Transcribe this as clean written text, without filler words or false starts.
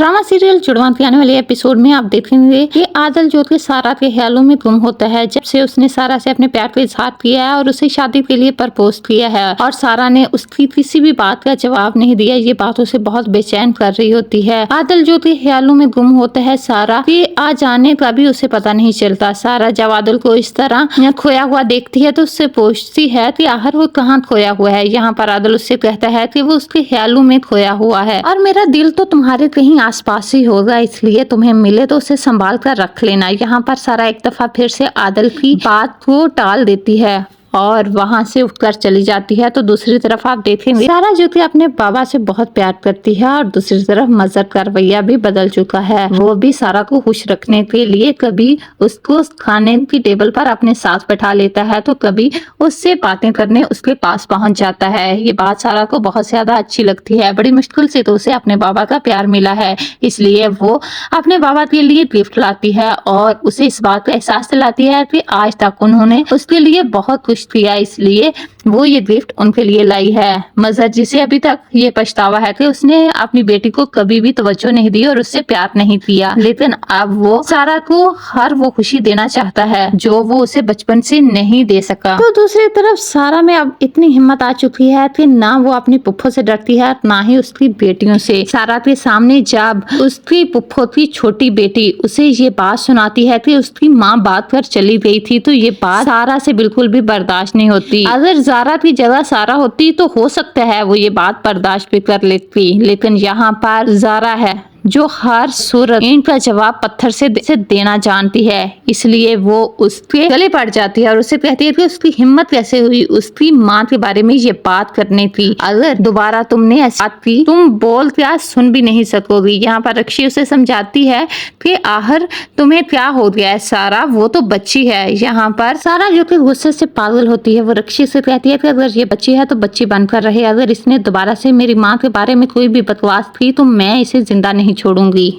Drama serial जुड़वा के आने वाले एपिसोड में आप देखेंगे कि आदिल जो कि सारा के ख्यालों में गुम होता है जब से उसने सारा से अपने प्यार का इजहार किया है और उसे शादी के लिए प्रपोज किया है और सारा ने उसकी किसी भी बात का जवाब नहीं दिया। ये बात उसे बहुत बेचैन कर रही होती है। आदिल जो कि ख्यालों में गुम होता है सारा के आ जाने का भी उसे पता नहीं चलता। सारा जब आदिल को इस तरह खोया हुआ देखती है तो उससे पूछती है कि आखिर वो कहाँ खोया हुआ है। यहाँ पर आदिल उससे कहता है कि वो उसके ख्यालों में खोया हुआ है और मेरा दिल तो तुम्हारे कहीं आसपास ही होगा, इसलिए तुम्हें मिले तो उसे संभाल कर रख लेना। यहाँ पर सारा एक दफा फिर से आदिल की बात को टाल देती है और वहां से उठकर चली जाती है। तो दूसरी तरफ आप देखेंगे सारा जो कि अपने बाबा से बहुत प्यार करती है और दूसरी तरफ मजहर का रवैया भी बदल चुका है। वो भी सारा को खुश रखने के लिए कभी उसको खाने की टेबल पर अपने साथ बैठा लेता है तो कभी उससे बातें करने उसके पास पहुंच जाता है। ये बात सारा को बहुत ज्यादा अच्छी लगती है। बड़ी मुश्किल से तो उसे अपने बाबा का प्यार मिला है, इसलिए वो अपने बाबा के लिए गिफ्ट लाती है और उसे इस बात का एहसास दिलाती है कि आज तक उन्होंने उसके लिए बहुत कुछ किया, इसलिए वो ये गिफ्ट उनके लिए लाई है। मजहर जिसे अभी तक ये पछतावा है कि उसने अपनी बेटी को कभी भी तवज्जो नहीं दी और उससे प्यार नहीं किया, लेकिन अब वो सारा को हर वो खुशी देना चाहता है जो वो उसे बचपन से नहीं दे सका। तो दूसरी तरफ सारा में अब इतनी हिम्मत आ चुकी है कि ना वो अपनी पुप्पो से डरती है ना ही उसकी बेटियों से। सारा के सामने जब उसकी पुप्पो की छोटी बेटी उसे ये बात सुनाती है कि उसकी माँ बात कर चली गई थी तो ये बात सारा से बिल्कुल भी बर्दाश्त नहीं होती। अगर ज़ारा की जगह सारा होती तो हो सकता है वो ये बात बर्दाश्त भी कर लेती, लेकिन यहाँ पर ज़ारा है जो हर सूरत इनका जवाब पत्थर से देना जानती है, इसलिए वो उसके गले पड़ जाती है और उसे कहती है कि उसकी हिम्मत कैसे हुई उसकी माँ के बारे में ये बात करने की। अगर दोबारा तुमने ऐसी बात की तुम बोल क्या सुन भी नहीं सकोगी। यहाँ पर रक्षी उसे समझाती है कि आखिर तुम्हें क्या हो गया है सारा, वो तो बच्ची है। यहाँ पर सारा जो कि गुस्से से पागल होती है वो रक्षी से कहती है कि अगर ये बच्ची है तो बच्ची बनकर रहे, अगर इसने दोबारा से मेरी माँ के बारे में कोई भी बकवास की तो मैं इसे जिंदा नहीं छोड़ूंगी।